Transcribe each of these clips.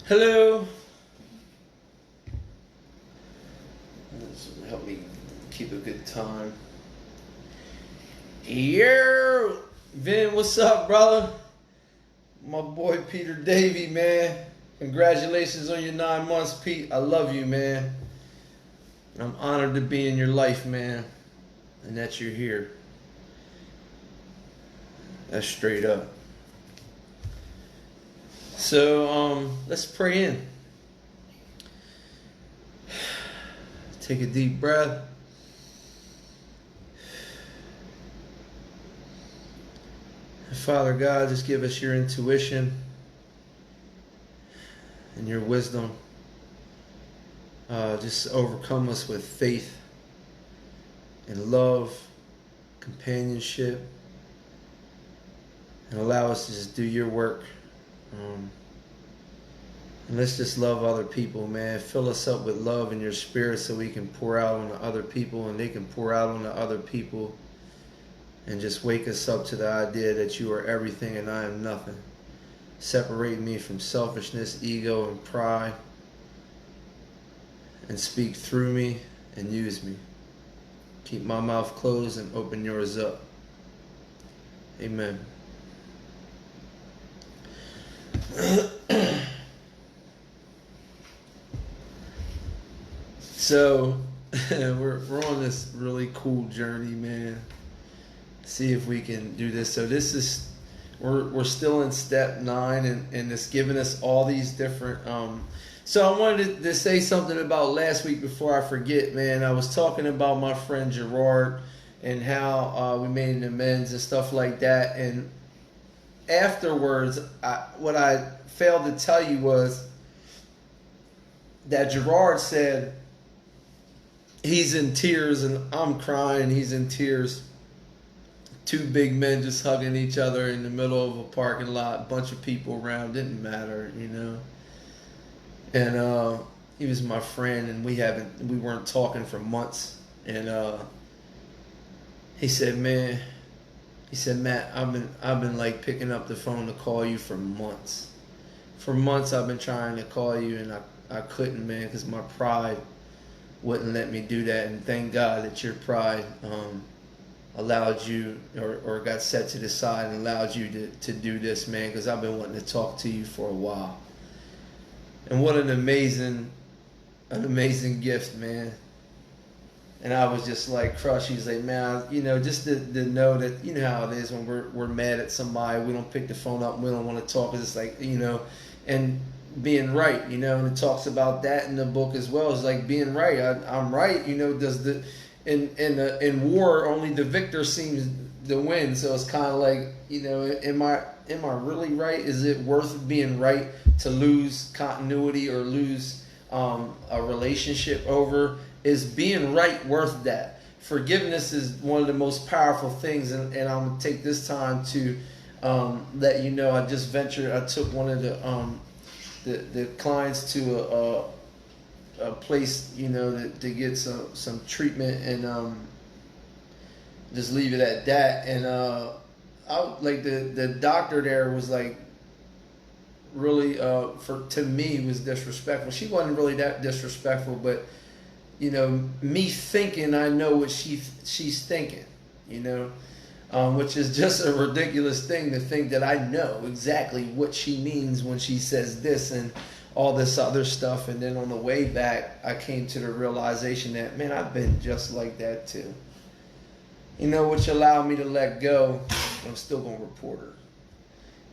Hello. This will help me keep a good time. Yo, Vin, what's up, brother? My boy Peter Davey, man. Congratulations on your 9 months, Pete. I love you, man. I'm honored to be in your life, man, and that you're here. That's straight up. So, let's pray in. Take a deep breath. Father God, just give us your intuition and your wisdom. Just overcome us with faith and love, companionship, and allow us to just do your work. And let's just love other people, man. Fill us up with love in your spirit so we can pour out on the other people and they can pour out on the other people. And just wake us up to the idea that you are everything and I am nothing. Separate me from selfishness, ego, and pride. And speak through me and use me. Keep my mouth closed and open yours up. Amen. So we're on this really cool journey, man. See if we can do this. So this is we're still in step 9, and it's giving us all these different. So I wanted to say something about last week before I forget, man. I was talking about my friend Gerard and how we made an amends and stuff like that. And afterwards, what I failed to tell you was that Gerard said he's in tears and I'm crying. He's in tears. 2 big men just hugging each other in the middle of a parking lot. Bunch of people around. Didn't matter, you know. And he was my friend, and we weren't talking for months. And he said, Matt, I've been like picking up the phone to call you for months. For months I've been trying to call you, and I couldn't, man, because my pride wouldn't let me do that. And thank God that your pride allowed you or got set to the side and allowed you to do this, man, because I've been wanting to talk to you for a while. And what an amazing gift, man. And I was just like crushed. He's like, man, you know, just to know that, you know how it is when we're mad at somebody, we don't pick the phone up and we don't want to talk. It's like, you know, and being right, you know, and it talks about that in the book as well. It's like being right. I'm right, you know. In war, only the victor seems to win. So it's kind of like, you know, am I really right? Is it worth being right to lose continuity or lose a relationship over? Is being right worth that? Forgiveness is one of the most powerful things, and I'm gonna take this time to let you know. I took one of the clients to a place, you know, to get some treatment, and just leave it at that. And the doctor there was like really to me was disrespectful. She wasn't really that disrespectful, but you know, me thinking I know what she's thinking, you know, which is just a ridiculous thing to think that I know exactly what she means when she says this and all this other stuff. And then on the way back, I came to the realization that, man, I've been just like that too. You know, which allowed me to let go. I'm still going to report her.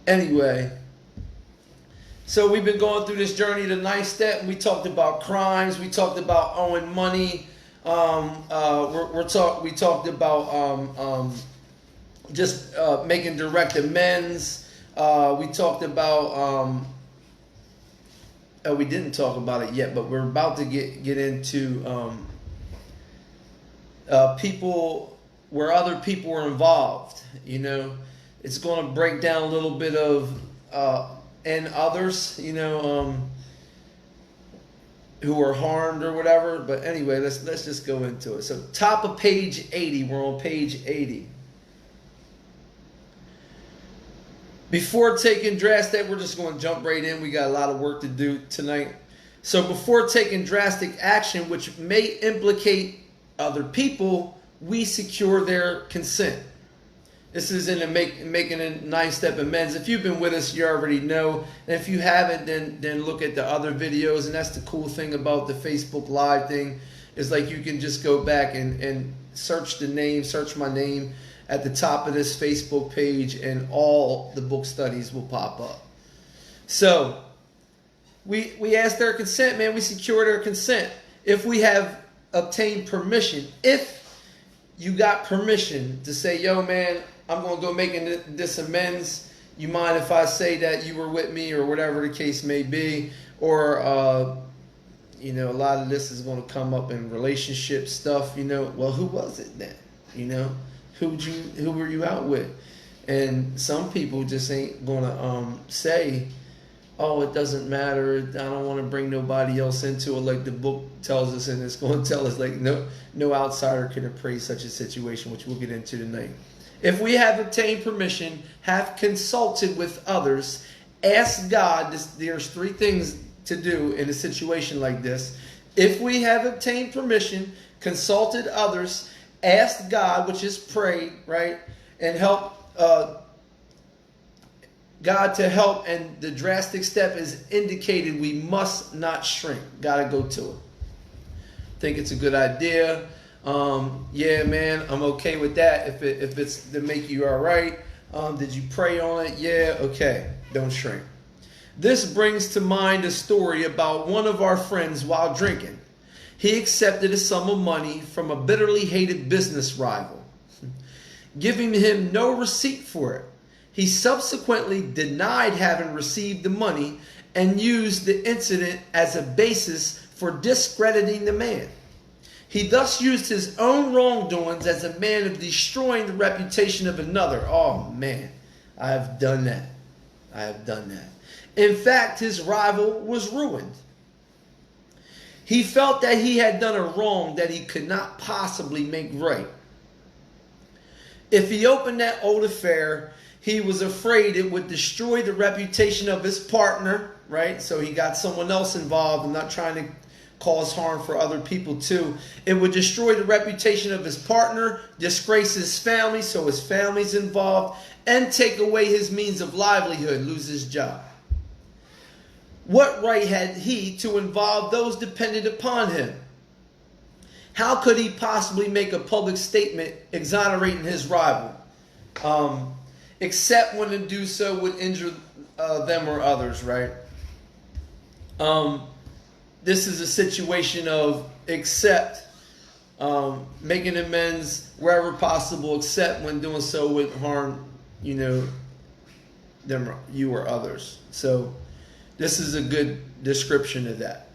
Anyway, so we've been going through this journey, the 9th step. We talked about crimes. We talked about owing money. We talked about just making direct amends. We talked about... we didn't talk about it yet, but we're about to get into people where other people are involved. You know, it's going to break down a little bit of and others, you know, who are harmed or whatever. But anyway, let's just go into it. So top of page 80. We're on page 80. Before taking drastic, we're just going to jump right in. We got a lot of work to do tonight. So before taking drastic action, which may implicate other people, we secure their consent. This is in making a 9-step amends. If you've been with us, you already know. And if you haven't, then look at the other videos. And that's the cool thing about the Facebook Live thing, is like you can just go back and search my name at the top of this Facebook page, and all the book studies will pop up. So we ask their consent, man. We secure their consent. If we have obtained permission, if you got permission to say, yo, man, I'm going to go making this amends. You mind if I say that you were with me, or whatever the case may be? Or, a lot of this is going to come up in relationship stuff, Well, who was it then? Who were you out with? And some people just ain't going to say, oh, it doesn't matter. I don't want to bring nobody else into it, like the book tells us, and it's going to tell us, like, no outsider can appraise such a situation, which we'll get into tonight. If we have obtained permission, have consulted with others, ask God. There's 3 things to do in a situation like this. If we have obtained permission, consulted others, asked God, which is prayed, right, and help God to help, and the drastic step is indicated, we must not shrink. Got to go to it. Think it's a good idea. Yeah, man, I'm okay with that. If it's to make you all right. Did you pray on it? Yeah, okay. Don't shrink. This brings to mind a story about one of our friends while drinking. He accepted a sum of money from a bitterly hated business rival, giving him no receipt for it. He subsequently denied having received the money and used the incident as a basis for discrediting the man. He thus used his own wrongdoings as a man of destroying the reputation of another. Oh man, I have done that. In fact, his rival was ruined. He felt that he had done a wrong that he could not possibly make right. If he opened that old affair, he was afraid it would destroy the reputation of his partner, right? So he got someone else involved. I'm not trying to cause harm for other people too. It would destroy the reputation of his partner, disgrace his family, so his family's involved, and take away his means of livelihood, lose his job. What right had he to involve those dependent upon him? How could he possibly make a public statement exonerating his rival? Except when to do so would injure them or others, right? This is a situation of accept, making amends wherever possible, except when doing so would harm, them, you or others. So this is a good description of that.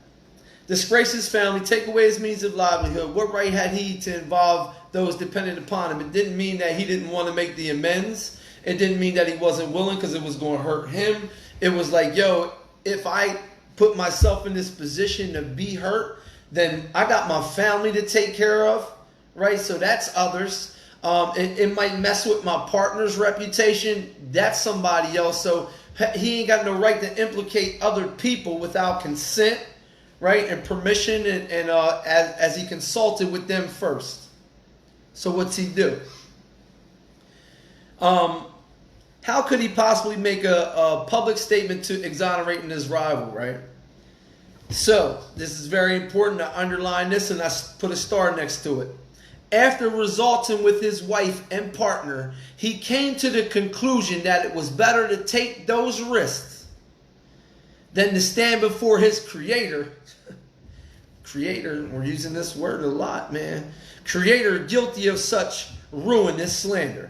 Disgrace his family, take away his means of livelihood. What right had he to involve those dependent upon him? It didn't mean that he didn't want to make the amends. It didn't mean that he wasn't willing because it was going to hurt him. It was like, yo, if I put myself in this position to be hurt, then I got my family to take care of, right? So that's others. It might mess with my partner's reputation. That's somebody else. So he ain't got no right to implicate other people without consent, right? And permission, and as he consulted with them first. So what's he do? How could he possibly make a public statement to exonerating his rival, right? So this is very important to underline this, and I put a star next to it. After consulting with his wife and partner, he came to the conclusion that it was better to take those risks than to stand before his creator. Creator, we're using this word a lot, man. Creator guilty of such ruinous slander.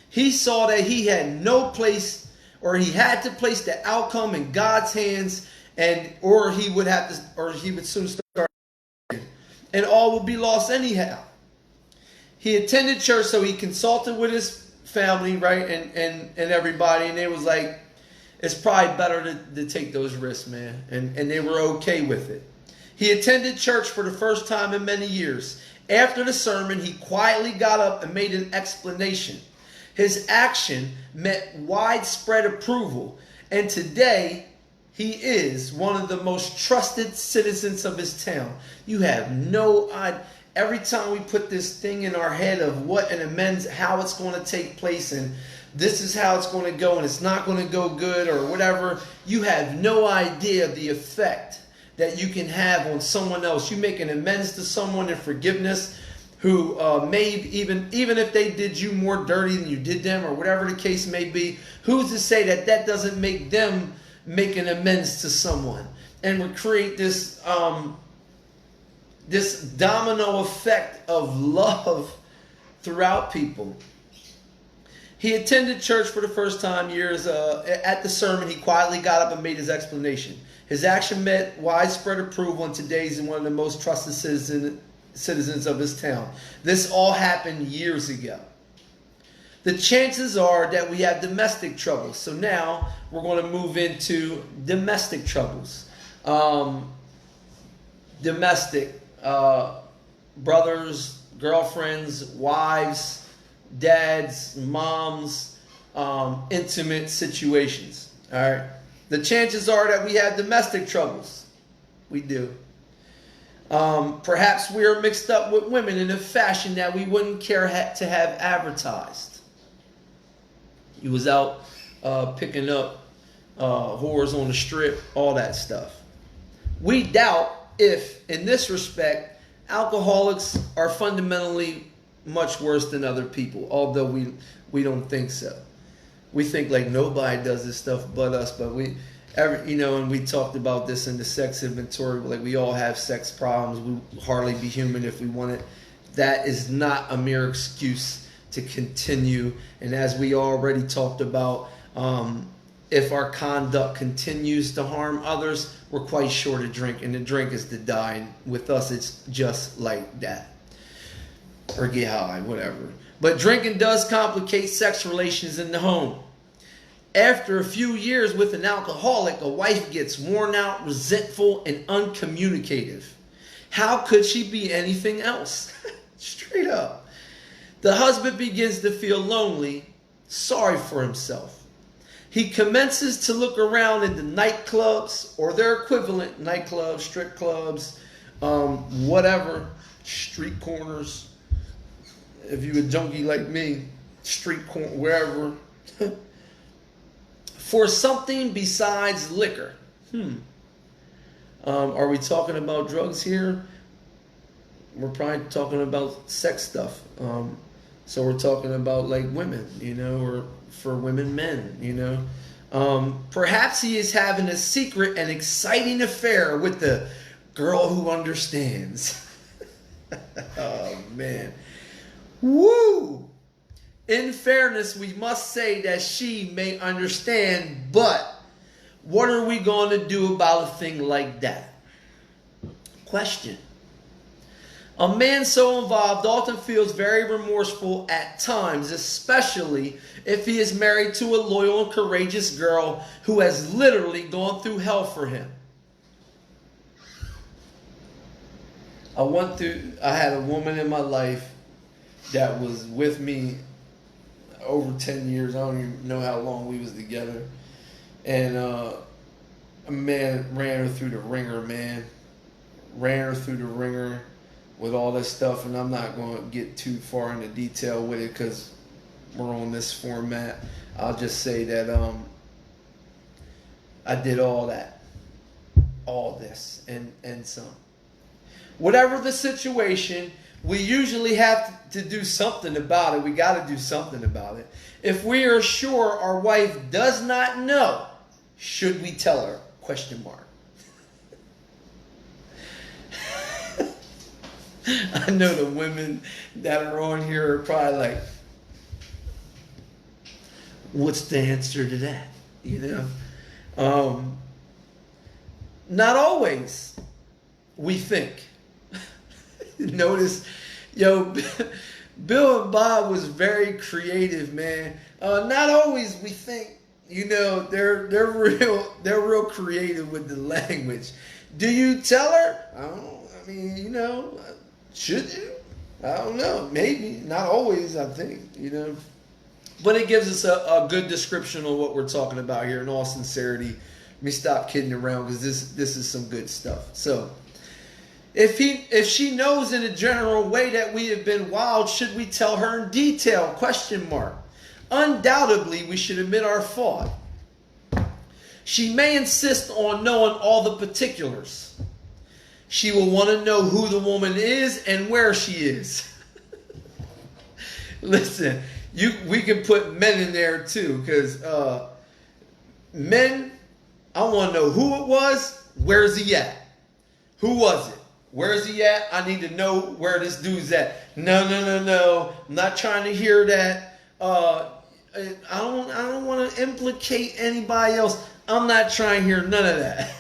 He saw that he had no place, or he had to place the outcome in God's hands, or he would soon start, and all would be lost anyhow. He attended church, so he consulted with his family, right, and everybody, and they was like, it's probably better to take those risks, man, and they were okay with it. He attended church for the first time in many years. After the sermon, he quietly got up and made an explanation. His action met widespread approval, and today he is one of the most trusted citizens of his town. You have no idea. Every time we put this thing in our head of what an amends, how it's going to take place, and this is how it's going to go, and it's not going to go good or whatever, you have no idea the effect that you can have on someone else. You make an amends to someone in forgiveness who may even if they did you more dirty than you did them, or whatever the case may be, who's to say that that doesn't make them make an amends to someone and we create this this domino effect of love throughout people. He attended church for the first time years. At the sermon, he quietly got up and made his explanation. His action met widespread approval, and today he's one of the most trusted citizens of his town. This all happened years ago. The chances are that we have domestic troubles. So now we're going to move into domestic troubles. Domestic, brothers, girlfriends, wives, dads, moms, intimate situations. All right. The chances are that we have domestic troubles. We do. Perhaps we are mixed up with women in a fashion that we wouldn't care to have advertised. He was out picking up whores on the strip, all that stuff. We doubt if, in this respect, alcoholics are fundamentally much worse than other people, although we don't think so. We think like nobody does this stuff but us, but and we talked about this in the sex inventory, like we all have sex problems. We hardly be human if we want it. That is not a mere excuse to continue. And as we already talked about, if our conduct continues to harm others, we're quite sure to drink, and the drink is to die. And with us, it's just like that. Or get high, whatever. But drinking does complicate sex relations in the home. After a few years with an alcoholic, a wife gets worn out, resentful, and uncommunicative. How could she be anything else? Straight up. The husband begins to feel lonely, sorry for himself. He commences to look around in the nightclubs or their equivalent, nightclubs, strip clubs, whatever, street corners. If you're a junkie like me, street corner, wherever, for something besides liquor. Are we talking about drugs here? We're probably talking about sex stuff. So we're talking about like women, or for women, men, Perhaps he is having a secret and exciting affair with the girl who understands. Oh, man. Woo! In fairness, we must say that she may understand, but what are we going to do about a thing like that? Question. A man so involved often feels very remorseful at times, especially if he is married to a loyal and courageous girl who has literally gone through hell for him. I had a woman in my life that was with me over 10 years. I don't even know how long we was together. And a man ran her through the ringer, with all this stuff. And I'm not going to get too far into detail with it because we're on this format. I'll just say that I did all that. All this and some. Whatever the situation, we usually have to do something about it. We got to do something about it. If we are sure our wife does not know, should we tell her? Question mark. I know the women that are on here are probably like, what's the answer to that? Not always, we think. Notice, Bill and Bob was very creative, man. Not always we think, they're real creative with the language. Do you tell her? Should you? I don't know. Maybe. Not always, I think, But it gives us a good description of what we're talking about here in all sincerity. Let me stop kidding around because this is some good stuff. So, if she knows in a general way that we have been wild, should we tell her in detail? Question mark. Undoubtedly, we should admit our fault. She may insist on knowing all the particulars. She will want to know who the woman is and where she is. Listen, we can put men in there too, because men, I want to know who it was, where's he at? Who was it? Where's he at? I need to know where this dude's at. No. I'm not trying to hear that. I don't want to implicate anybody else. I'm not trying to hear none of that.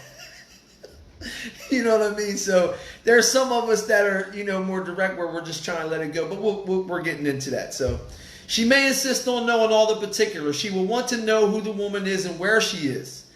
You know what I mean? So there's some of us that are, more direct where we're just trying to let it go. But we're getting into that. So she may insist on knowing all the particulars. She will want to know who the woman is and where she is.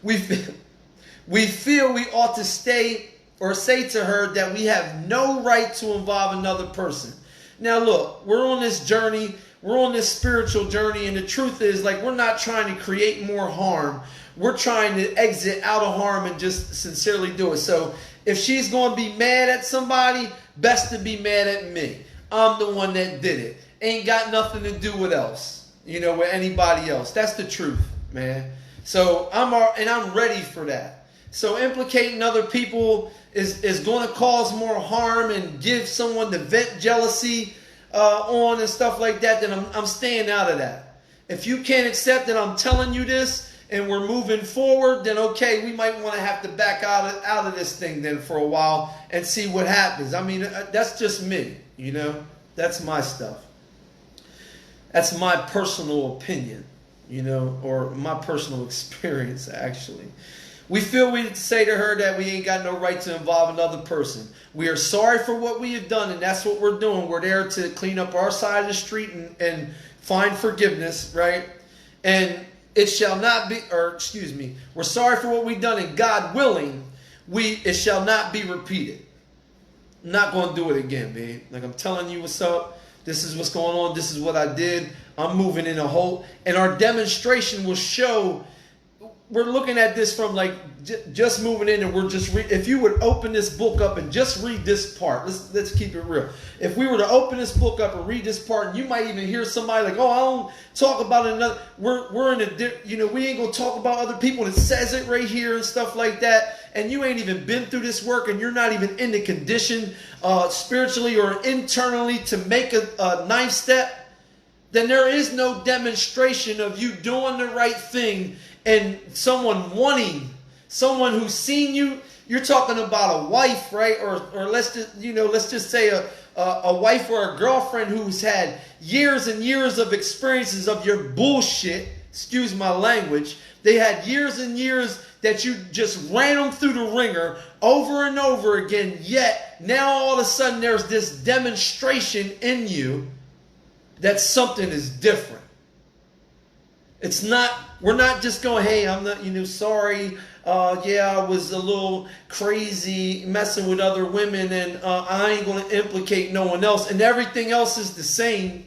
We feel we ought to stay or say to her that we have no right to involve another person. Now look, we're on this journey. We're on this spiritual journey, and the truth is, we're not trying to create more harm. We're trying to exit out of harm and just sincerely do it. So if she's going to be mad at somebody, best to be mad at me. I'm the one that did it. Ain't got nothing to do with with anybody else. That's the truth, man. So I'm ready for that. So implicating other people is going to cause more harm and give someone to vent jealousy on and stuff like that, then I'm staying out of that. If you can't accept that I'm telling you this and we're moving forward, then okay, we might want to have to back out of this thing then for a while and see what happens. I mean, that's just me, That's my stuff. That's my personal opinion, or my personal experience, actually. We feel we say to her that we ain't got no right to involve another person. We are sorry for what we have done, and that's what we're doing. We're there to clean up our side of the street and find forgiveness, right? And it shall not be, we're sorry for what we've done, and God willing, it shall not be repeated. I'm not going to do it again, babe. I'm telling you what's up. This is what's going on. This is what I did. I'm moving in a whole, and our demonstration will show. We're looking at this from just moving in, and we're just if you would open this book up and just read this part, let's keep it real. If we were to open this book up and read this part, and you might even hear somebody I don't talk about another. We're in a we ain't gonna talk about other people, and it says it right here and stuff like that. And you ain't even been through this work, and you're not even in the condition spiritually or internally to make a ninth step. Then there is no demonstration of you doing the right thing. And someone who's seen you, you're talking about a wife, right? Or let's just say a wife or a girlfriend who's had years and years of experiences of your bullshit. Excuse my language. They had years and years that you just ran them through the ringer over and over again. Yet now all of a sudden there's this demonstration in you that something is different. It's not, we're not just going, hey, I'm not, sorry. I was a little crazy messing with other women, and I ain't going to implicate no one else. And everything else is the same.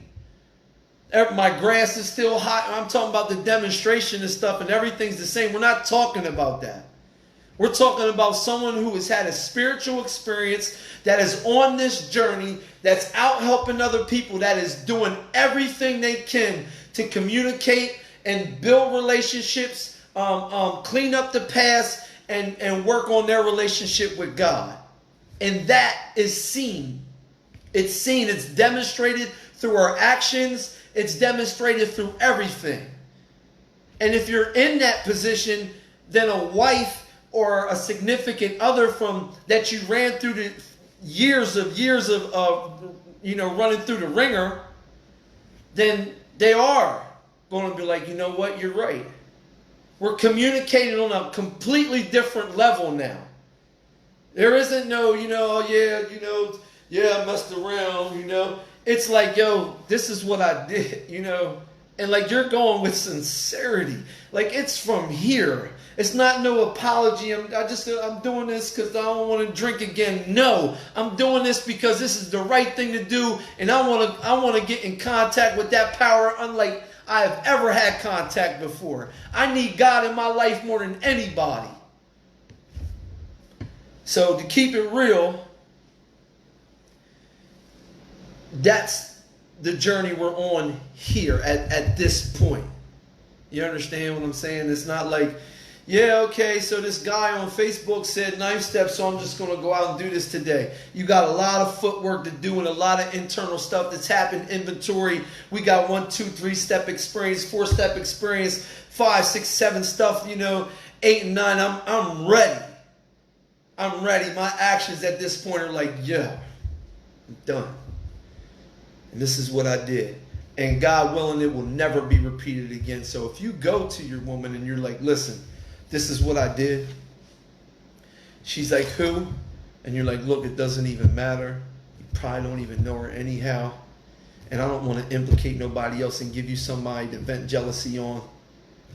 My grass is still hot. I'm talking about the demonstration and stuff, and everything's the same. We're not talking about that. We're talking about someone who has had a spiritual experience, that is on this journey, that's out helping other people, that is doing everything they can to communicate and build relationships, clean up the past, and work on their relationship with God. And that is seen. It's seen. It's demonstrated through our actions. It's demonstrated through everything. And if you're in that position, then a wife or a significant other that you ran through the years of running through the ringer, then they are going to be like, you know what, you're right. We're communicating on a completely different level now. There isn't no, I messed around, It's like, yo, this is what I did, And like you're going with sincerity. Like it's from here. It's not no apology. I'm doing this because I don't want to drink again. No, I'm doing this because this is the right thing to do, and I want to get in contact with that power, unlike I have ever had contact before. I need God in my life more than anybody. So to keep it real, that's the journey we're on here at this point. You understand what I'm saying? It's not like, yeah, okay, so this guy on Facebook said 9 steps, so I'm just going to go out and do this today. You got a lot of footwork to do and a lot of internal stuff that's happened, inventory. We got 1, 2, 3 step experience, 4 step experience, 5, 6, 7 stuff, 8 and 9. I'm ready. I'm ready. My actions at this point are like, yeah, I'm done. And this is what I did. And God willing, it will never be repeated again. So if you go to your woman and you're like, listen, this is what I did. She's like, who? And you're like, look, it doesn't even matter. You probably don't even know her anyhow. And I don't want to implicate nobody else and give you somebody to vent jealousy on.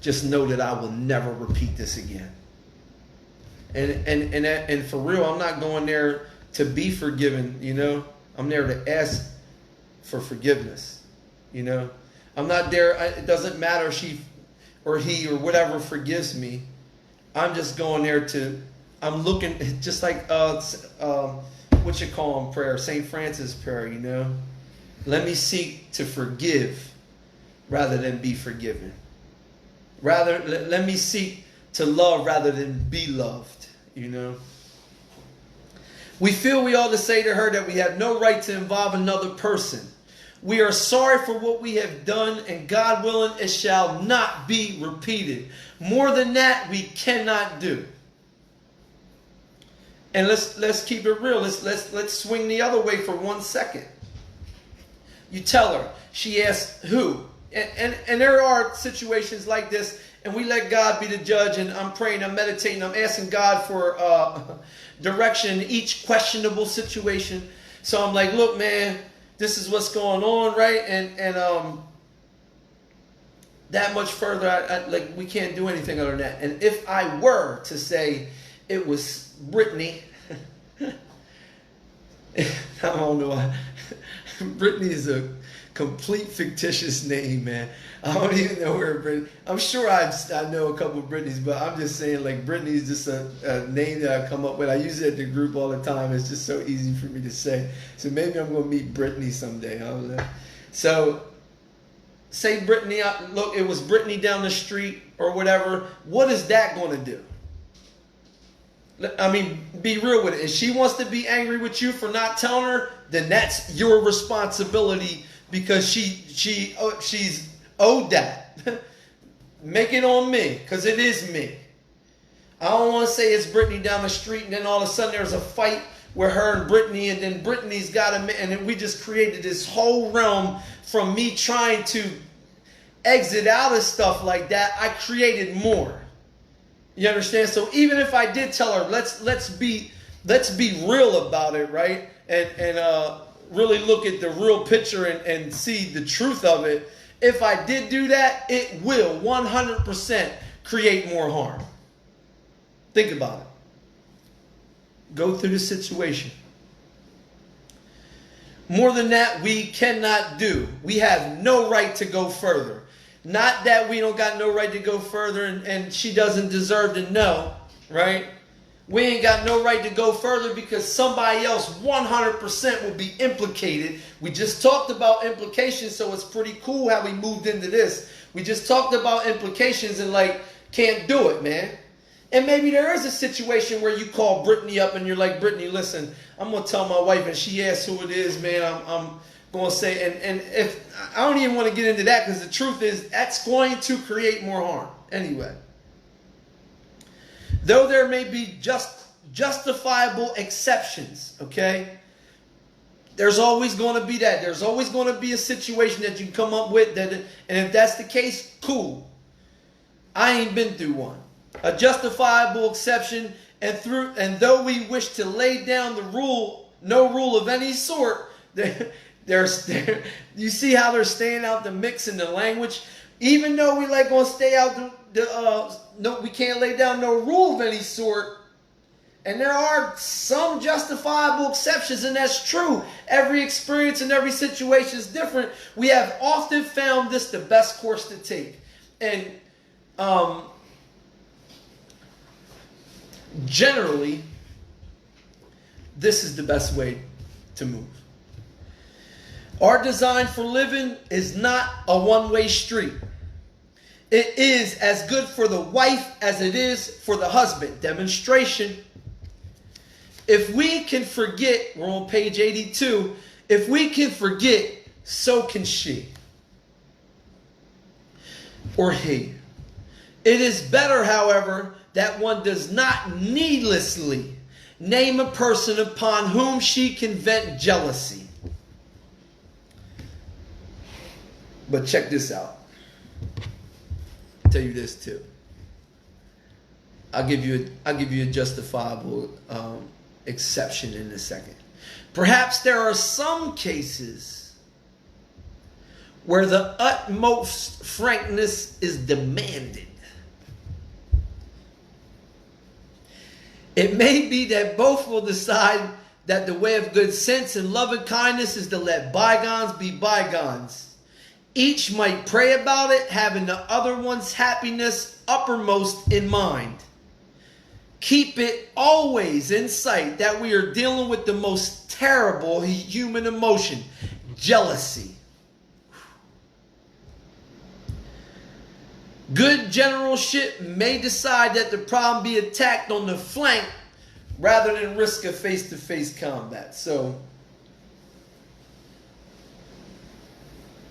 Just know that I will never repeat this again. And for real, I'm not going there to be forgiven, I'm there to ask for forgiveness, I'm not there. It doesn't matter if she or he or whatever forgives me. I'm just going there I'm looking, just like, what you call them prayer, St. Francis prayer, Let me seek to forgive rather than be forgiven. Let me seek to love rather than be loved, We feel we ought to say to her that we have no right to involve another person. We are sorry for what we have done, and God willing, it shall not be repeated. More than that, we cannot do. And let's keep it real. Let's swing the other way for 1 second. You tell her. She asks who, and there are situations like this, and we let God be the judge. And I'm praying, I'm meditating, I'm asking God for direction in each questionable situation. So I'm like, look, man, this is what's going on, right? And that much further, we can't do anything other than that. And if I were to say it was Brittany, I don't know why. Brittany is a complete fictitious name, man. I don't even know where Brittany. I'm sure I know a couple of Brittany's, but I'm just saying, like, Brittany is just a name that I come up with. I use it at the group all the time. It's just so easy for me to say. So maybe I'm going to meet Brittany someday. I don't know. So say Brittany, look, it was Brittany down the street or whatever. What is that going to do? I mean, be real with it. If she wants to be angry with you for not telling her, then that's your responsibility because she's owed that. Make it on me because it is me. I don't want to say it's Brittany down the street and then all of a sudden there's a fight with her and Brittany, and then Brittany's got a man, and then we just created this whole realm from me trying to exit out of stuff like that. I created more. You understand? So even if I did tell her, let's be real about it, right? And really look at the real picture and see the truth of it. If I did do that, it will 100% create more harm. Think about it. Go through the situation. More than that, we cannot do. We have no right to go further. Not that we don't got no right to go further and she doesn't deserve to know, right? We ain't got no right to go further because somebody else 100% will be implicated. We just talked about implications, so it's pretty cool how we moved into this. We just talked about implications and can't do it, man. And maybe there is a situation where you call Brittany up and you're like, Brittany, listen, I'm going to tell my wife, and she asks who it is, man, I'm going to say, and if I don't even want to get into that because the truth is that's going to create more harm anyway. Though there may be justifiable exceptions, okay? There's always going to be that. There's always going to be a situation that you can come up with that, and if that's the case, cool. I ain't been through one. A justifiable exception, and though we wish to lay down the rule, no rule of any sort, you see how they're staying out the mix in the language? Even though we like gonna stay out no, we can't lay down no rule of any sort. And there are some justifiable exceptions, and that's true. Every experience and every situation is different. We have often found this the best course to take. And generally, this is the best way to move. Our design for living is not a one-way street. It is as good for the wife as it is for the husband. Demonstration. If we can forget, we're on page 82, if we can forget, so can she. Or he. It is better, however, that one does not needlessly name a person upon whom she can vent jealousy. But check this out. I'll tell you this too. I'll give you a justifiable exception in a second. Perhaps there are some cases where the utmost frankness is demanded. It may be that both will decide that the way of good sense and love and kindness is to let bygones be bygones. Each might pray about it, having the other one's happiness uppermost in mind. Keep it always in sight that we are dealing with the most terrible human emotion, jealousy. Good generalship may decide that the problem be attacked on the flank rather than risk a face-to-face combat. So,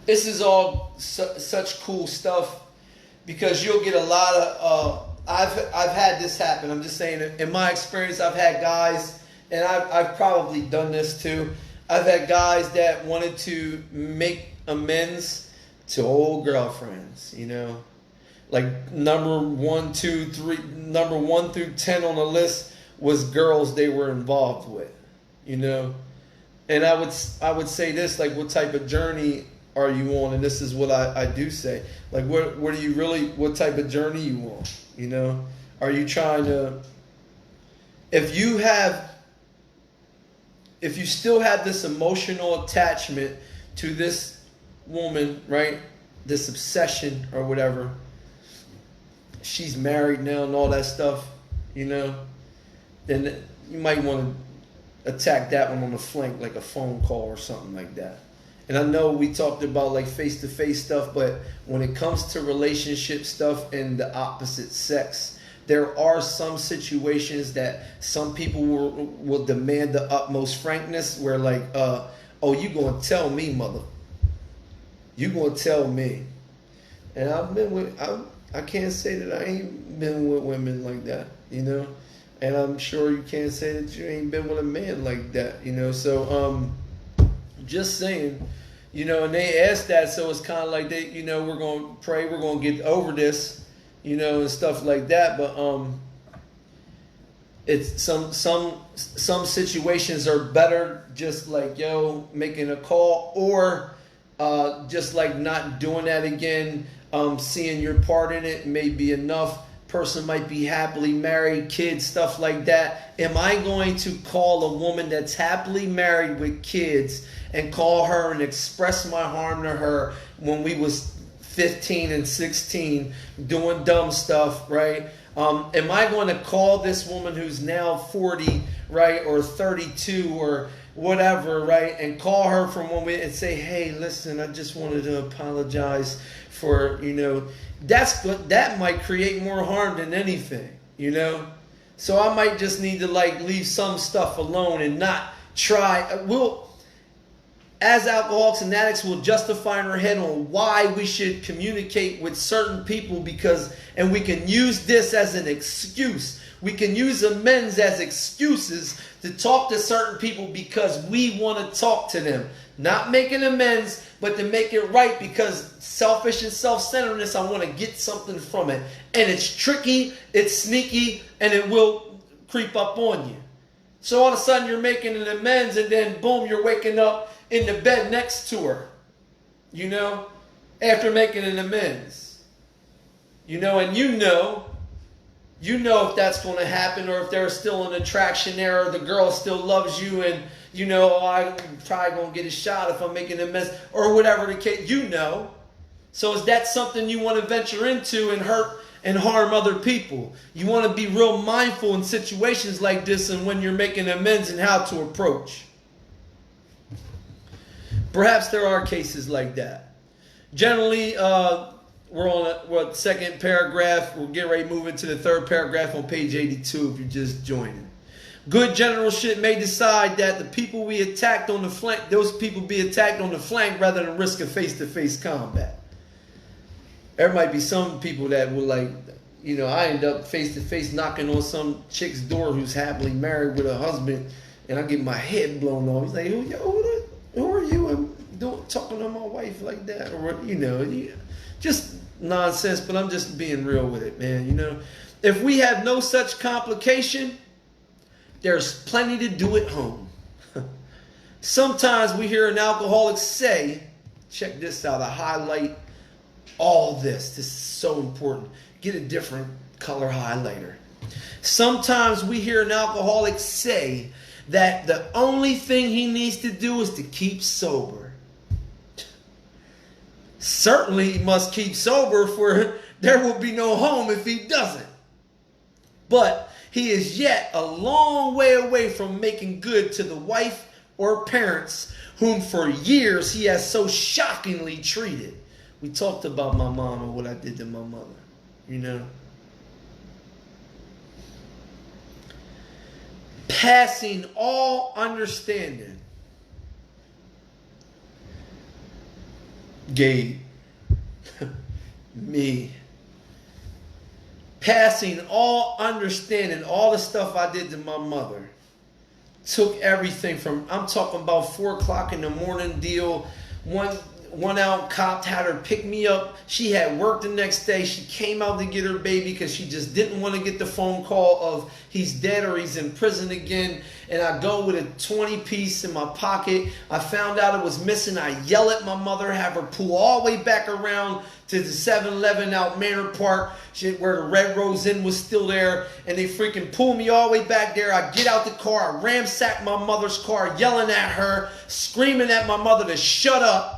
this is all such cool stuff because you'll get a lot of... I've had this happen. I'm just saying, in my experience, I've had guys, and I've probably done this too. I've had guys that wanted to make amends to old girlfriends, you know. Like number 1 through 10 on the list was girls they were involved with, you know. And I would say this, like, what type of journey are you on? And this is what I do say. Like, what are you really, what type of journey you on? You know, are you trying to, if you still have this emotional attachment to this woman, right? This obsession or whatever, she's married now and all that stuff, you know, then you might want to attack that one on the flank, like a phone call or something like that. And I know we talked about like face-to-face stuff, but when it comes to relationship stuff and the opposite sex, there are some situations that some people will demand the utmost frankness where like, oh, you gonna tell me, mother. You gonna tell me. And I've been with, I can't say that I ain't been with women like that, you know? And I'm sure you can't say that you ain't been with a man like that, you know? So, just saying, you know, and they asked that, so it's kind of like they, you know, we're going to pray, we're going to get over this, you know, and stuff like that. But it's some situations are better just like, yo, making a call, or just like not doing that again. Seeing your part in it may be enough. Person might be happily married, kids, stuff like that. Am I going to call a woman that's happily married with kids and call her and express my harm to her when we was 15 and 16 doing dumb stuff, right? Am I going to call this woman who's now 40, right, or 32 or whatever, right, and call her from one way and say, hey, listen, I just wanted to apologize for, you know, that might create more harm than anything, you know? So I might just need to like leave some stuff alone and not try. As alcoholics and addicts, we'll justify in our head on why we should communicate with certain people and we can use this as an excuse. We can use amends as excuses to talk to certain people because we want to talk to them. Not making amends, but to make it right because selfish and self-centeredness, I want to get something from it. And it's tricky, it's sneaky, and it will creep up on you. So all of a sudden you're making an amends and then boom, you're waking up in the bed next to her. You know? after making an amends. You know, and you know if that's going to happen, or if there's still an attraction there, or the girl still loves you, and you know, oh, I'm probably going to get a shot if I'm making a mess, or whatever the case, you know. So is that something you want to venture into and hurt and harm other people? You want to be real mindful in situations like this and when you're making amends and how to approach. Perhaps there are cases like that. Generally, we're on the second paragraph. We'll get ready to move into the third paragraph on page 82 if you're just joining. Good generalship may decide that the people we attacked on the flank, those people be attacked on the flank rather than risk a face-to-face combat. There might be some people that will, like, you know, I end up face-to-face knocking on some chick's door who's happily married with a husband, and I get my head blown off. He's like, who are you? I'm talking to my wife like that, or, you know, just nonsense, but I'm just being real with it, man. You know, if we have no such complication, there's plenty to do at home. Sometimes we hear an alcoholic say, check this out, I highlight all this. This is so important. Get a different color highlighter. Sometimes we hear an alcoholic say that the only thing he needs to do is to keep sober. Certainly he must keep sober, for there will be no home if he doesn't. But he is yet a long way away from making good to the wife or parents whom for years he has so shockingly treated. We talked about my mom and what I did to my mother, you know. Passing all understanding. Gabe. Me. Passing all understanding, all the stuff I did to my mother. Took everything from, I'm talking about 4 o'clock in the morning deal. One out cop had her pick me up. She had work the next day. She came out to get her baby because she just didn't want to get the phone call of he's dead or he's in prison again. And I go with a 20 piece in my pocket. I found out it was missing. I yell at my mother, have her pull all the way back around to the 7-Eleven out Manor Park, where the Red Rose Inn was still there. And they freaking pull me all the way back there. I get out the car. I ransack my mother's car, yelling at her, screaming at my mother to shut up.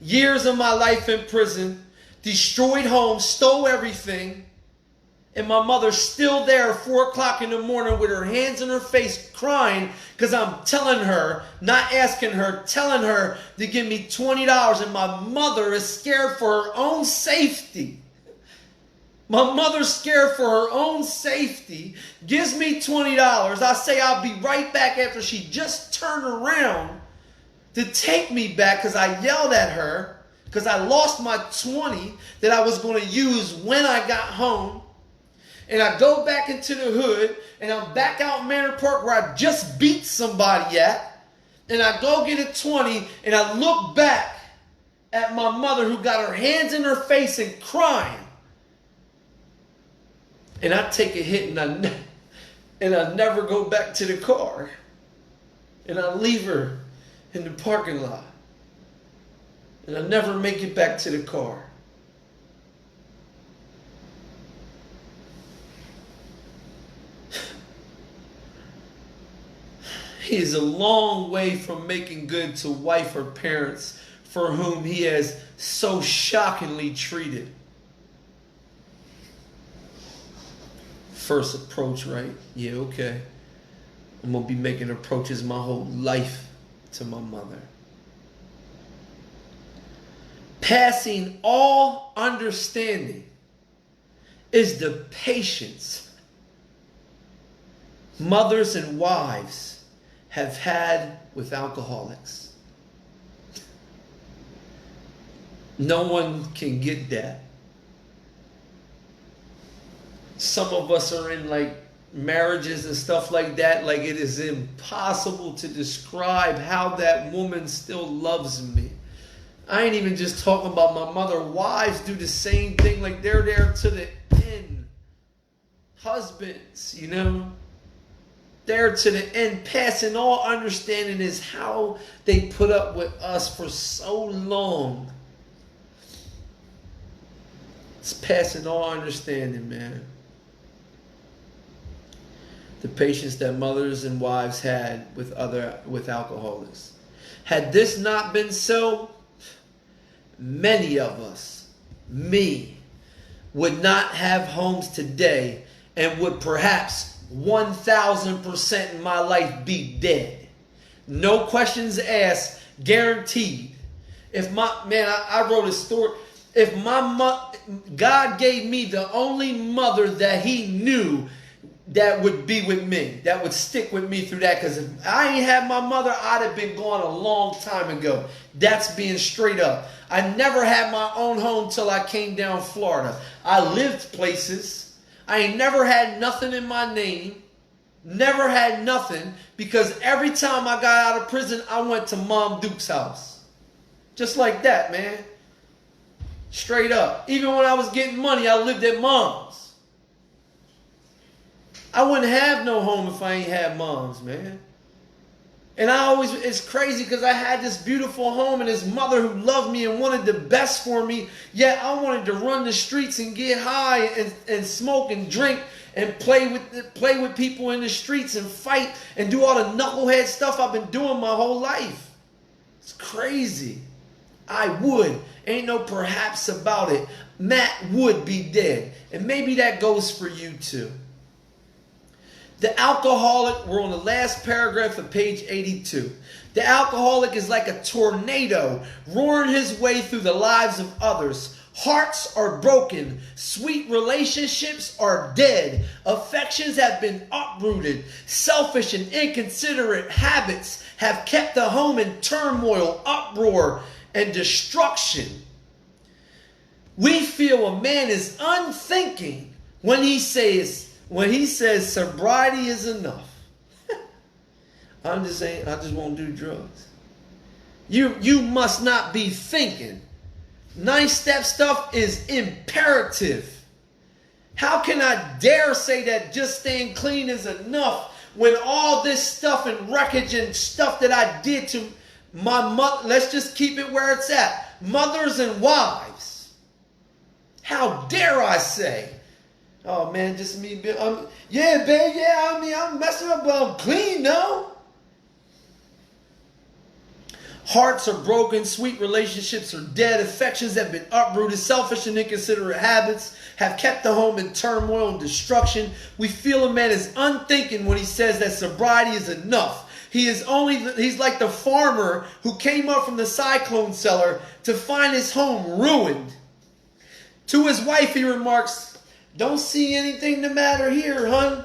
Years of my life in prison, destroyed home, stole everything, and my mother's still there at 4 o'clock in the morning with her hands in her face crying because I'm telling her, not asking her, telling her to give me $20, and my mother is scared for her own safety. My mother's scared for her own safety, gives me $20. I say I'll be right back after she just turned around to take me back because I yelled at her because I lost my 20 that I was going to use when I got home. And I go back into the hood and I'm back out in Manor Park where I just beat somebody at. And I go get a 20 and I look back at my mother who got her hands in her face and crying. And I take a hit and I never go back to the car. And I leave her in the parking lot. And I never make it back to the car. He is a long way from making good to wife or parents for whom he has so shockingly treated. First approach, right? Yeah, okay. I'm going to be making approaches my whole life to my mother. Passing all understanding is the patience mothers and wives have had with alcoholics. No one can get that. Some of us are in like marriages and stuff like that, like it is impossible to describe how that woman still loves me. I ain't even just talking about my mother. Wives do the same thing, like they're there to the end. Husbands, you know. there to the end, passing all understanding, is how they put up with us for so long. It's passing all understanding, man. The patience that mothers and wives had with alcoholics. Had this not been so, many of us, me, would not have homes today and would perhaps 1,000% in my life be dead. No questions asked, guaranteed. If I wrote a story. If God gave me the only mother that he knew that would be with me, that would stick with me through that. Because if I ain't had my mother, I'd have been gone a long time ago. That's being straight up. I never had my own home till I came down Florida. I lived places. I ain't never had nothing in my name. Never had nothing. Because every time I got out of prison, I went to Mom Duke's house. Just like that, man. Straight up. Even when I was getting money, I lived at Mom's. I wouldn't have no home if I ain't had Mom's, man. And it's crazy because I had this beautiful home and this mother who loved me and wanted the best for me. Yet I wanted to run the streets and get high and smoke and drink and play with people in the streets and fight and do all the knucklehead stuff I've been doing my whole life. It's crazy. I would. Ain't no perhaps about it. Matt would be dead. And maybe that goes for you too. The alcoholic, we're on the last paragraph of page 82. The alcoholic is like a tornado roaring his way through the lives of others. Hearts are broken. Sweet relationships are dead. Affections have been uprooted. Selfish and inconsiderate habits have kept the home in turmoil, uproar, and destruction. We feel a man is unthinking when he says sobriety is enough. I'm just saying, I just won't do drugs. You must not be thinking. 9-step stuff is imperative. How can I dare say that just staying clean is enough when all this stuff and wreckage and stuff that I did to my mother, let's just keep it where it's at. Mothers and wives. How dare I say? Oh man, just me. Yeah, babe, yeah, I'm messing up, but I'm clean, no? Hearts are broken, sweet relationships are dead, affections have been uprooted, selfish and inconsiderate habits have kept the home in turmoil and destruction. We feel a man is unthinking when he says that sobriety is enough. He's like the farmer who came up from the cyclone cellar to find his home ruined. To his wife he remarks, "Don't see anything the matter here, hun.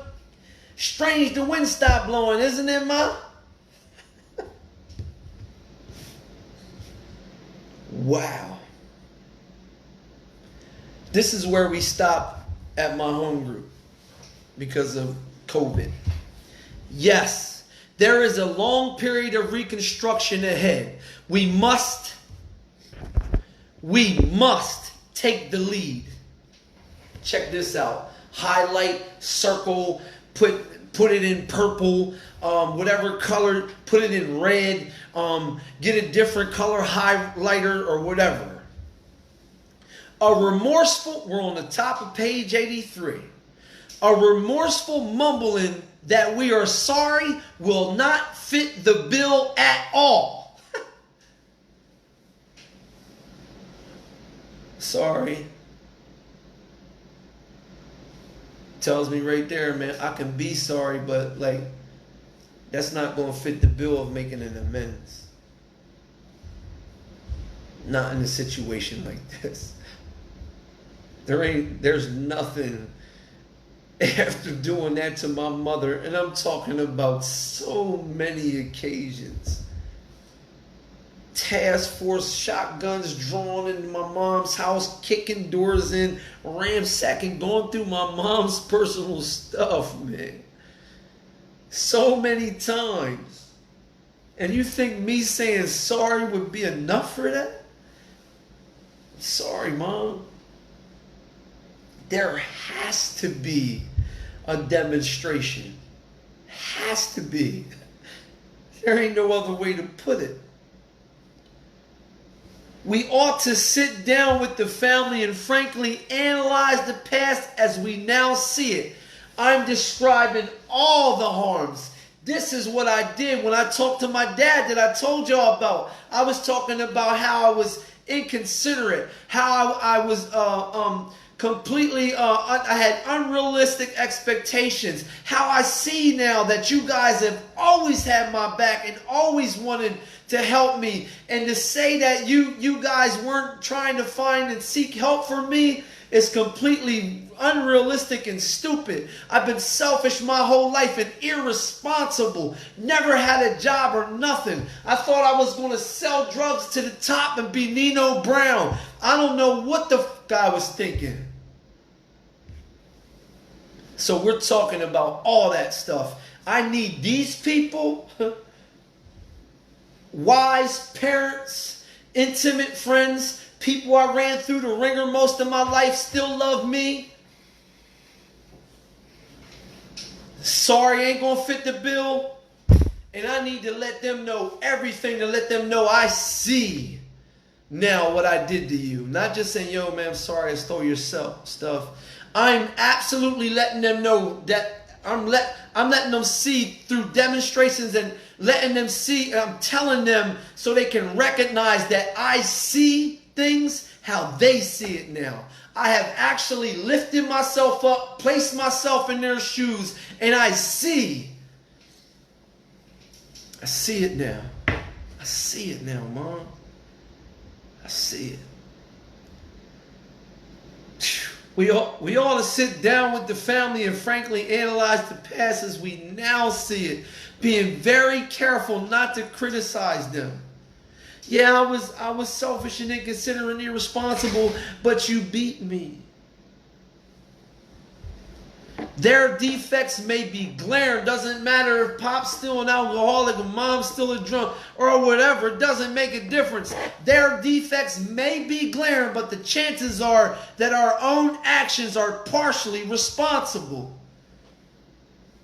Strange the wind stopped blowing, isn't it, Ma?" Wow. This is where we stop at my home group because of COVID. Yes, there is a long period of reconstruction ahead. We must take the lead. Check this out. Highlight, circle, put it in purple, whatever color, put it in red, get a different color highlighter or whatever. We're on the top of page 83. A remorseful mumbling that we are sorry will not fit the bill at all. Sorry. Tells me right there, man, I can be sorry, but like, that's not going to fit the bill of making an amends. Not in a situation like this. There's nothing after doing that to my mother, and I'm talking about so many occasions. Task force shotguns drawn into my mom's house, kicking doors in, ransacking, going through my mom's personal stuff, man. So many times. And you think me saying sorry would be enough for that? Sorry, Mom. There has to be a demonstration. Has to be. There ain't no other way to put it. We ought to sit down with the family and frankly analyze the past as we now see it. I'm describing all the harms. This is what I did when I talked to my dad that I told y'all about. I was talking about how I was inconsiderate, how I was completely, I had unrealistic expectations. How I see now that you guys have always had my back and always wanted to help me. And to say that you guys weren't trying to find and seek help for me is completely unrealistic and stupid. I've been selfish my whole life and irresponsible. Never had a job or nothing. I thought I was going to sell drugs to the top and be Nino Brown. I don't know what the fuck I was thinking. So we're talking about all that stuff. I need these people, wise parents, intimate friends, people I ran through the ringer most of my life still love me. Sorry, ain't gonna fit the bill. And I need to let them know everything, to let them know I see now what I did to you. Not just saying, yo, man, I'm sorry I stole your stuff. I'm absolutely letting them know that I'm letting them see through demonstrations and letting them see, I'm telling them so they can recognize that I see things how they see it now. I have actually lifted myself up, placed myself in their shoes, and I see it now. I see it now, Mom. I see it. We ought to sit down with the family and frankly analyze the past as we now see it, being very careful not to criticize them. Yeah, I was selfish and inconsiderate and irresponsible, but you beat me. Their defects may be glaring. Doesn't matter if Pop's still an alcoholic or Mom's still a drunk or whatever. It doesn't make a difference. Their defects may be glaring, but the chances are that our own actions are partially responsible.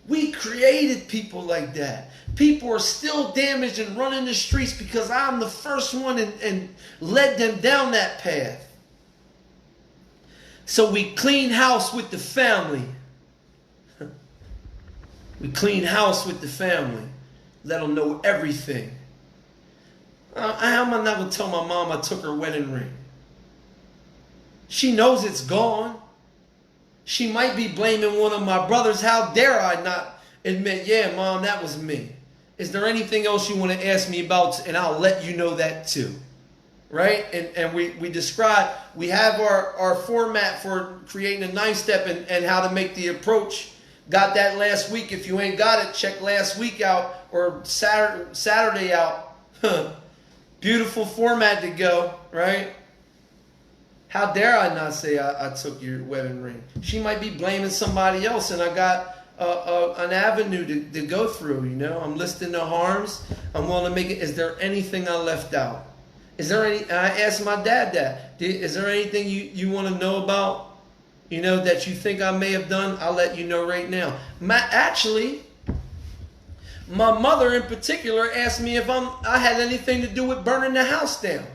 We created people like that. People are still damaged and running the streets because I'm the first one and led them down that path. So we clean house with the family. We clean house with the family. Let them know everything. How am I not going to tell my mom I took her wedding ring? She knows it's gone. She might be blaming one of my brothers. How dare I not admit, yeah, Mom, that was me. Is there anything else you want to ask me about? And I'll let you know that too. Right? And we describe, we have our format for creating a 9-step and how to make the approach. Got that last week. If you ain't got it, check last week out or Saturday out. Beautiful format to go, right? How dare I not say I took your wedding ring? She might be blaming somebody else, and I got an avenue to go through, you know? I'm listing the harms. I'm willing to make it. Is there anything I left out? Is there any? I asked my dad that. Is there anything you want to know about? You know, that you think I may have done? I'll let you know right now. Actually, my mother in particular asked me if I had anything to do with burning the house down.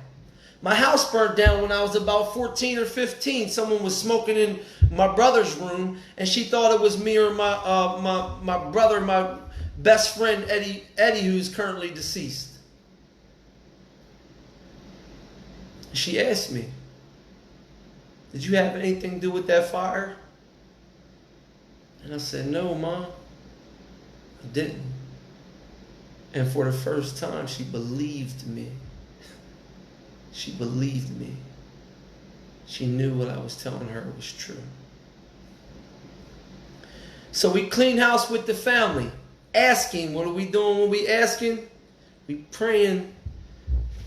My house burned down when I was about 14 or 15. Someone was smoking in my brother's room, and she thought it was me or my brother, my best friend, Eddie, who's currently deceased. She asked me, did you have anything to do with that fire? And I said, no, Mom, I didn't. And for the first time, she believed me. She believed me. She knew what I was telling her was true. So we clean house with the family. Asking, what are we doing when we asking? We praying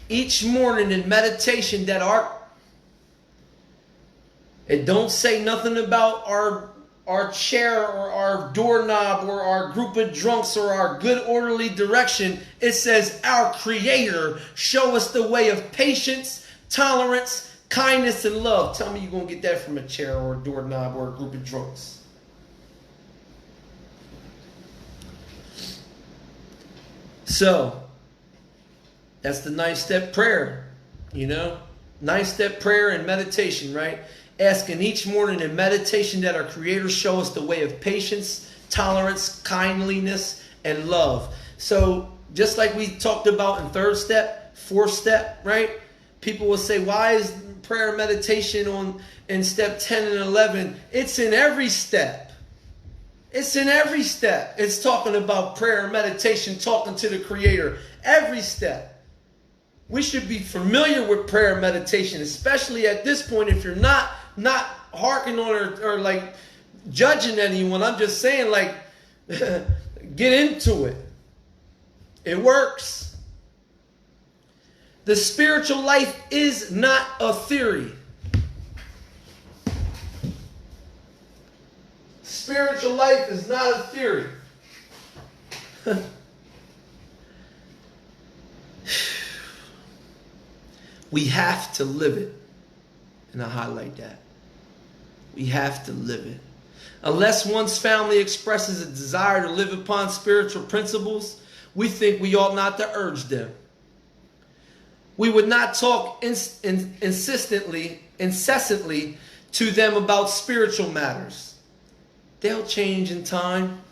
each morning in meditation that it don't say nothing about our chair or our doorknob or our group of drunks or our good orderly direction. It says our Creator show us the way of patience, tolerance, kindness, and love. Tell me you're going to get that from a chair or a doorknob or a group of drunks. So, that's the 9-step prayer, you know? 9-step prayer and meditation, right? Asking each morning in meditation that our Creator show us the way of patience, tolerance, kindliness, and love. So, just like we talked about in 3rd step, 4th step, right? People will say, why is prayer and meditation in step 10 and 11? It's in every step. It's in every step. It's talking about prayer and meditation, talking to the Creator. Every step. We should be familiar with prayer and meditation, especially at this point. If you're not harking on or like judging anyone, I'm just saying, like, get into it. It works. The spiritual life is not a theory. Spiritual life is not a theory. We have to live it. And I highlight that. We have to live it. Unless one's family expresses a desire to live upon spiritual principles, we think we ought not to urge them. We would not talk incessantly to them about spiritual matters. They'll change in time.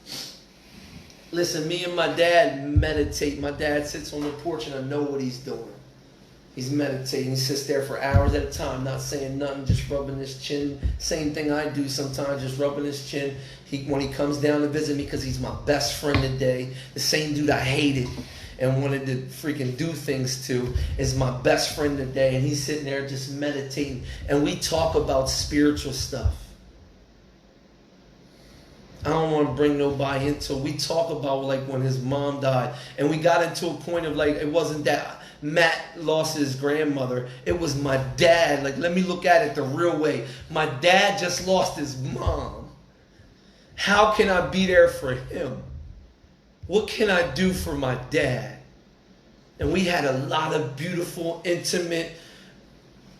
Listen, me and my dad meditate. My dad sits on the porch and I know what he's doing. He's meditating. He sits there for hours at a time, not saying nothing, just rubbing his chin. Same thing I do sometimes, just rubbing his chin. When he comes down to visit me, because he's my best friend today, the same dude I hated and wanted to freaking do things to is my best friend today. And he's sitting there just meditating. And we talk about spiritual stuff. I don't want to bring nobody into it. We talk about like when his mom died. And we got into a point of like, it wasn't that Matt lost his grandmother. It was my dad. Like, let me look at it the real way. My dad just lost his mom. How can I be there for him? What can I do for my dad? And we had a lot of beautiful, intimate,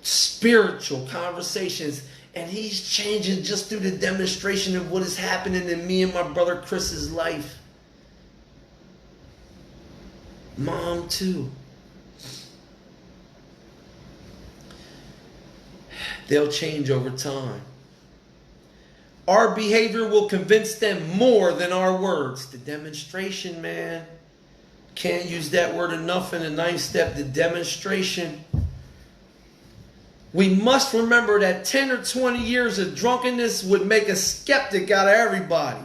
spiritual conversations. And he's changing just through the demonstration of what is happening in me and my brother Chris's life. Mom, too. They'll change over time. Our behavior will convince them more than our words. The demonstration, man. Can't use that word enough in the 9th step. The demonstration. We must remember that 10 or 20 years of drunkenness would make a skeptic out of everybody.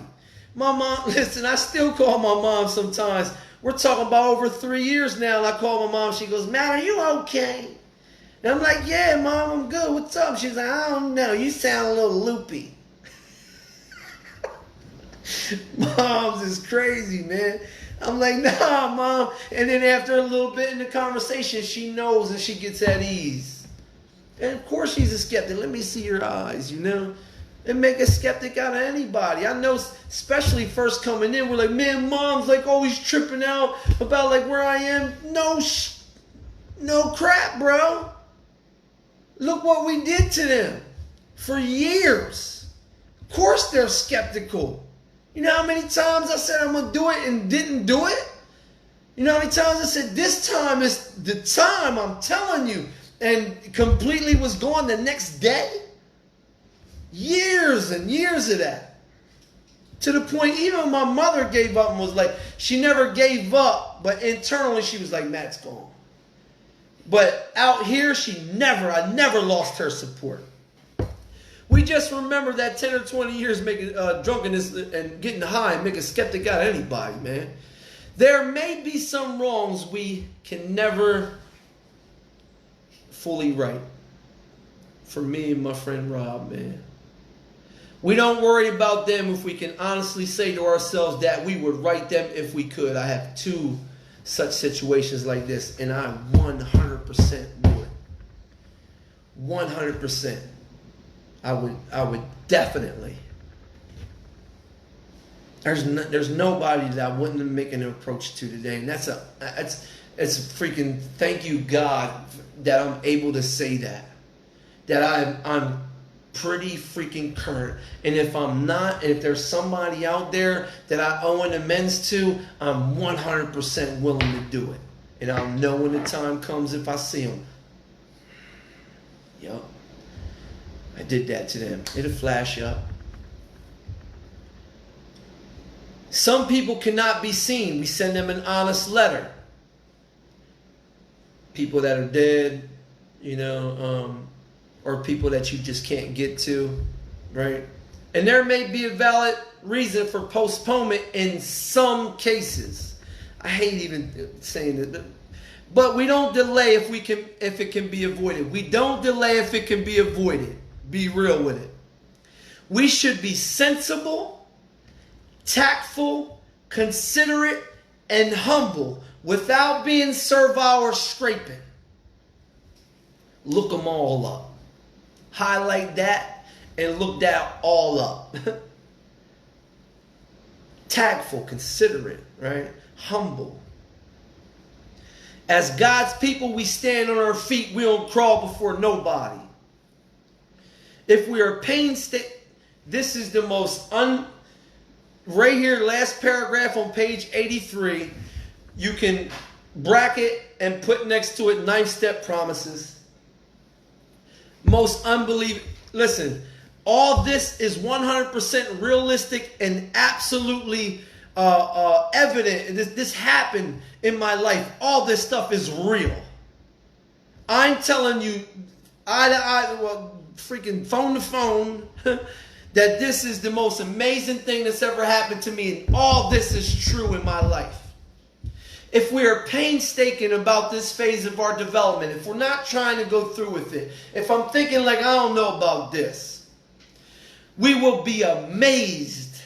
My mom, listen, I still call my mom sometimes. We're talking about over 3 years now, and I call my mom. She goes, "Matt, are you okay?" And I'm like, "Yeah, Mom, I'm good. What's up?" She's like, "I don't know. You sound a little loopy." Mom's is crazy, man. I'm like, "Nah, Mom." And then after a little bit in the conversation, she knows and she gets at ease. And of course she's a skeptic. Let me see your eyes, you know. It make a skeptic out of anybody. I know, especially first coming in, we're like, "Man, Mom's like always tripping out about like where I am." No crap, bro. Look what we did to them for years. Of course they're skeptical. You know how many times I said I'm going to do it and didn't do it? You know how many times I said this time is the time, I'm telling you, and completely was gone the next day? Years and years of that. To the point even my mother gave up and was like, she never gave up, but internally she was like, "Matt's gone." But out here, I never lost her support. We just remember that 10 or 20 years making drunkenness and getting high and make a skeptic out of anybody, man. There may be some wrongs we can never fully right. For me and my friend Rob, man. We don't worry about them if we can honestly say to ourselves that we would right them if we could. I have 2 such situations like this, and I 100% knew it. 100%. I would definitely. There's nobody that I wouldn't make an approach to today, and it's freaking thank you God that I'm able to say that I'm pretty freaking current. And if I'm not, and if there's somebody out there that I owe an amends to, I'm 100% willing to do it. And I'll know when the time comes if I see them. Yup. I did that to them. It'll flash up. Some people cannot be seen. We send them an honest letter. People that are dead, or people that you just can't get to, right? And there may be a valid reason for postponement in some cases. I hate even saying that, but we don't delay if it can be avoided. We don't delay if it can be avoided. Be real with it. We should be sensible, tactful, considerate, and humble without being servile or scraping. Look them all up. Highlight that and look that all up. Tactful, considerate, right? Humble. As God's people, we stand on our feet. We don't crawl before nobody. If we are painstaking, this is the most right here, last paragraph on page 83. You can bracket and put next to it 9-step promises. Most unbelievable. Listen, all this is 100% realistic and absolutely evident. This happened in my life. All this stuff is real. I'm telling you, freaking phone to phone, that this is the most amazing thing that's ever happened to me. And all this is true in my life. If we are painstaking about this phase of our development, if we're not trying to go through with it, if I'm thinking like, I don't know about this, we will be amazed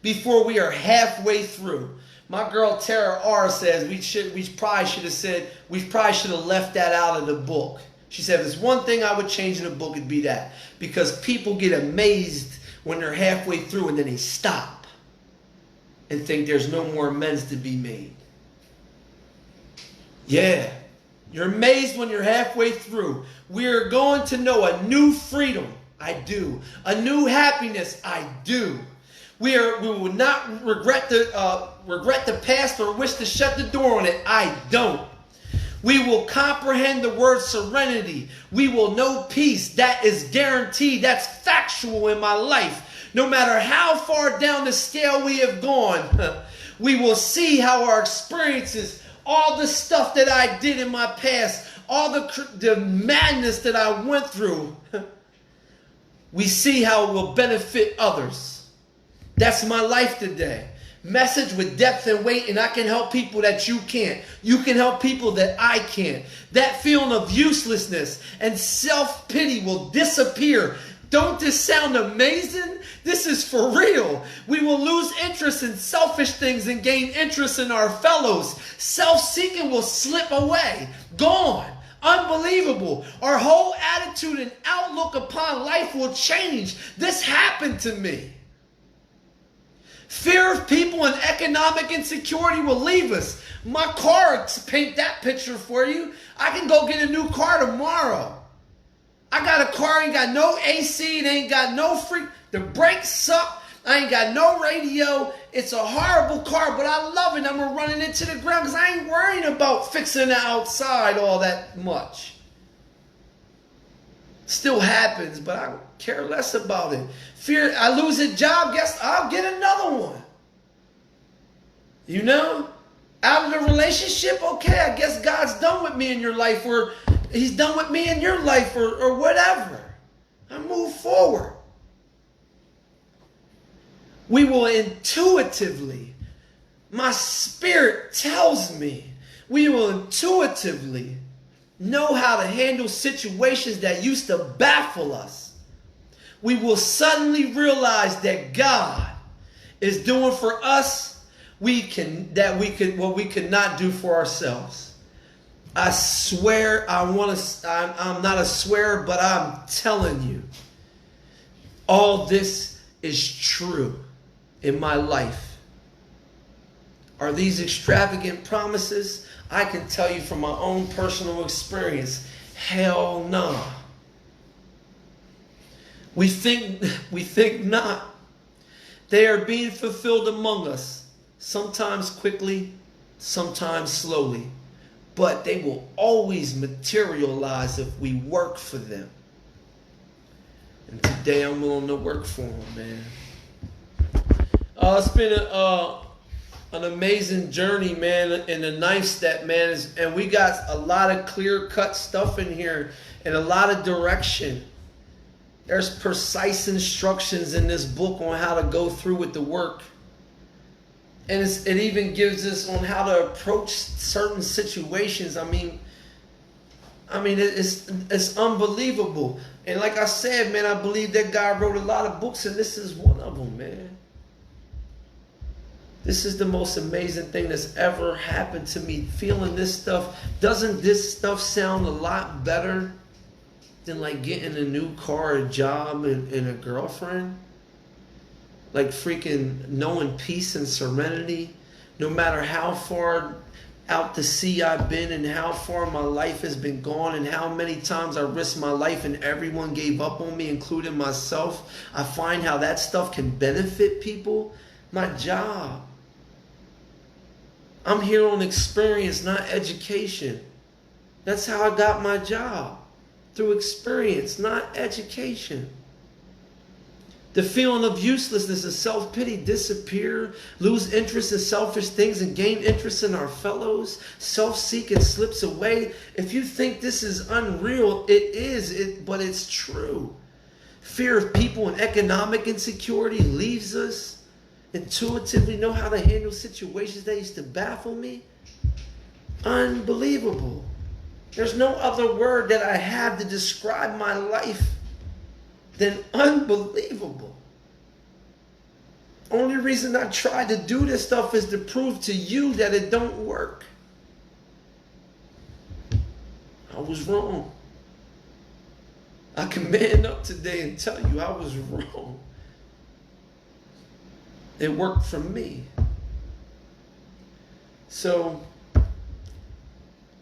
before we are halfway through. My girl Tara R says we probably should have left that out of the book. She said, if there's one thing I would change in the book, it'd be that. Because people get amazed when they're halfway through and then they stop and think there's no more amends to be made. Yeah, you're amazed when you're halfway through. We're going to know a new freedom. I do. A new happiness. I do. We will not regret the past or wish to shut the door on it. I don't. We will comprehend the word serenity. We will know peace. That is guaranteed. That's factual in my life. No matter how far down the scale we have gone, we will see how our experiences, all the stuff that I did in my past, all the madness that I went through, we see how it will benefit others. That's my life today. Message with depth and weight, and I can help people that you can't. You can help people that I can't. That feeling of uselessness and self-pity will disappear. Don't this sound amazing? This is for real. We will lose interest in selfish things and gain interest in our fellows. Self-seeking will slip away. Gone. Unbelievable. Our whole attitude and outlook upon life will change. This happened to me. Fear of people and economic insecurity will leave us. My car, paint that picture for you. I can go get a new car tomorrow. I got a car, ain't got no AC, it ain't got no free, the brakes suck, I ain't got no radio. It's a horrible car, but I love it. I'm going to run it into the ground because I ain't worrying about fixing the outside all that much. Still happens, but I care less about it. Fear I lose a job, guess I'll get another one. You know? Out of the relationship, okay, I guess God's done with me in your life, or He's done with me in your life, or whatever. I move forward. We will intuitively, my spirit tells me, we will intuitively know how to handle situations that used to baffle us. We will suddenly realize that God is doing for us what we could not do for ourselves. I swear, I'm not a swearer, but I'm telling you, all this is true in my life. Are these extravagant promises? I can tell you from my own personal experience, hell no. We think not. They are being fulfilled among us, sometimes quickly, sometimes slowly, but they will always materialize if we work for them. And today I'm willing to work for them, man. It's been an amazing journey, man, in the ninth step, man. And we got a lot of clear-cut stuff in here and a lot of direction. There's precise instructions in this book on how to go through with the work. And it even gives us on how to approach certain situations. I mean, it's unbelievable. And like I said, man, I believe that God wrote a lot of books, and this is one of them, man. This is the most amazing thing that's ever happened to me. Feeling this stuff. Doesn't this stuff sound a lot better than like getting a new car, a job, and a girlfriend? Like freaking knowing peace and serenity. No matter how far out to sea I've been and how far my life has been gone and how many times I risked my life and everyone gave up on me, including myself. I find how that stuff can benefit people. My job. I'm here on experience, not education. That's how I got my job. Through experience, not education. The feeling of uselessness and self-pity disappear, lose interest in selfish things and gain interest in our fellows. Self-seeking slips away. If you think this is unreal, it is, but it's true. Fear of people and economic insecurity leaves us. Intuitively know how to handle situations that used to baffle me. Unbelievable. There's no other word that I have to describe my life than unbelievable. Only reason I try to do this stuff is to prove to you that it don't work. I was wrong. I can man up today and tell you I was wrong. It worked for me. So,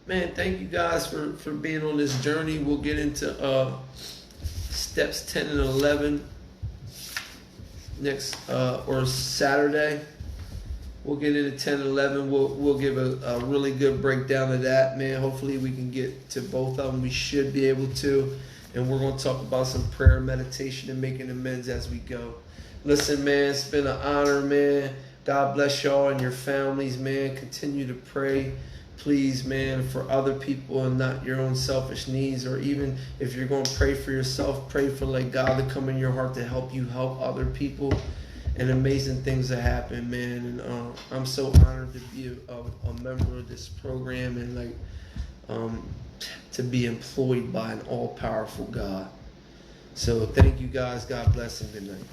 man, thank you guys for being on this journey. We'll get into steps 10 and 11 next or Saturday. We'll get into 10 and 11. We'll give a really good breakdown of that, man. Hopefully we can get to both of them. We should be able to. And we're going to talk about some prayer, meditation, and making amends as we go. Listen, man, it's been an honor, man. God bless y'all and your families, man. Continue to pray, please, man, for other people and not your own selfish needs. Or even if you're going to pray for yourself, pray for like God to come in your heart to help you help other people. And amazing things that happen, man. And I'm so honored to be a member of this program and like to be employed by an all-powerful God. So thank you guys. God bless and good night.